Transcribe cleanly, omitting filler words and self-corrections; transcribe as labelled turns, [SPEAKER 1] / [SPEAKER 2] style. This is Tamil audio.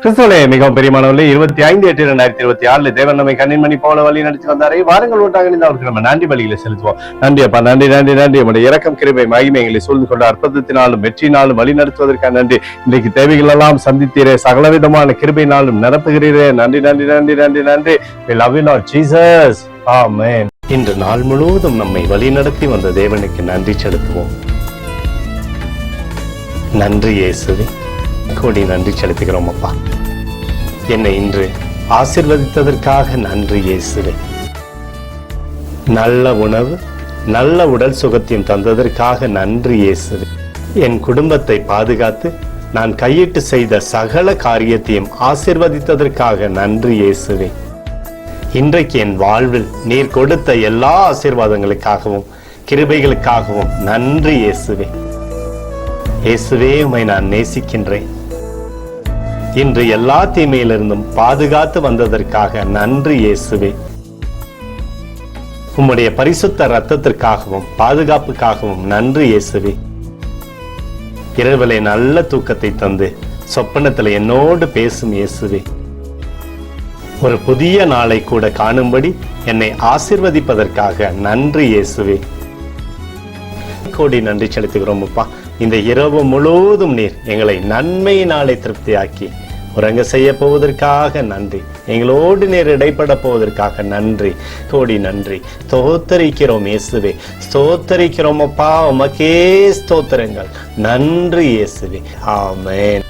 [SPEAKER 1] கிறிஸ்துவலே மிகவும் பெரியமானவர்களே 25/8/2026 தேவன் நம்மை கண்ணின்மணி போல வழி நடத்தி வந்தாரே. வாரங்கள் ஒன்றாக அவருக்கு நம்ம நன்றி பலிகளை செலுத்துவோம். நன்றி அப்பா, நன்றி நன்றி நன்றி. நம்முடைய இரக்கம் கிருபை மகிமை எங்களை சூழ்ந்து கொண்ட அற்புதத்தினாலும் வெற்றினாலும் வழி நடத்துவதற்காக நன்றி. இன்றைக்கு தேவைகள் எல்லாம் சந்தித்தீரே, சகலவிதமான கிருபையினாலும் நிரப்புகிறீரே. நன்றி நன்றி நன்றி நன்றி நன்றி. We love you Lord Jesus. Amen. இன்று நாள் முழுவதும் நம்மை வழி நடத்தி வந்த தேவனுக்கு நன்றி செலுத்துவோம். நன்றி இயேசுவே, கோடி நன்றி செலுத்துகிறோம் அப்பா. என்னை இன்று ஆசீர்வதித்ததற்காக நன்றி இயேசுவே. நல்ல உணவு, நல்ல உடல் சுகத்தையும் தந்ததற்காக நன்றி இயேசுவே. என் குடும்பத்தை பாதுகாத்து நான் கையிட்டு செய்த சகல காரியத்தையும் ஆசீர்வதித்ததற்காக நன்றி இயேசுவே. இன்றைக்கு என் வாழ்வில் நீர் கொடுத்த எல்லா ஆசீர்வாதங்களுக்காகவும் கிருபைகளுக்காகவும் நன்றி இயேசுவே. இயேசுவே, உம்மை நான் நேசிக்கின்றேன். இன்று எல்லா தீமையிலிருந்தும் பாதுகாத்து வந்ததற்காக நன்றி இயேசுவே. உம்முடைய பரிசுத்த இரத்தத்திற்காகவும் பாதுகாப்புக்காகவும் நன்றி இயேசுவே. இரவிலே நல்ல தூக்கத்தை தந்து சொப்பனத்தில் என்னோடு பேசும் இயேசுவே. ஒரு புதிய நாளை கூட காணும்படி என்னை ஆசீர்வதிப்பதற்காக நன்றி இயேசுவே. கோடி நன்றி செலுத்துகிறோம் அப்பா. இந்த இரவு முழுவதும் நீர் எங்களை நன்மையினாலே திருப்தியாக்கி உறங்க செய்ய போவதற்காக நன்றி. எங்களோடு நீர் இடைப்பட போவதற்காக நன்றி, கோடி நன்றி. ஸ்தோத்தரிக்கிறோம் இயேசுவே, ஸ்தோத்தரிக்கிறோம் அப்பா. உமக்கே ஸ்தோத்திரங்கள். நன்றி இயேசுவே. ஆமென்.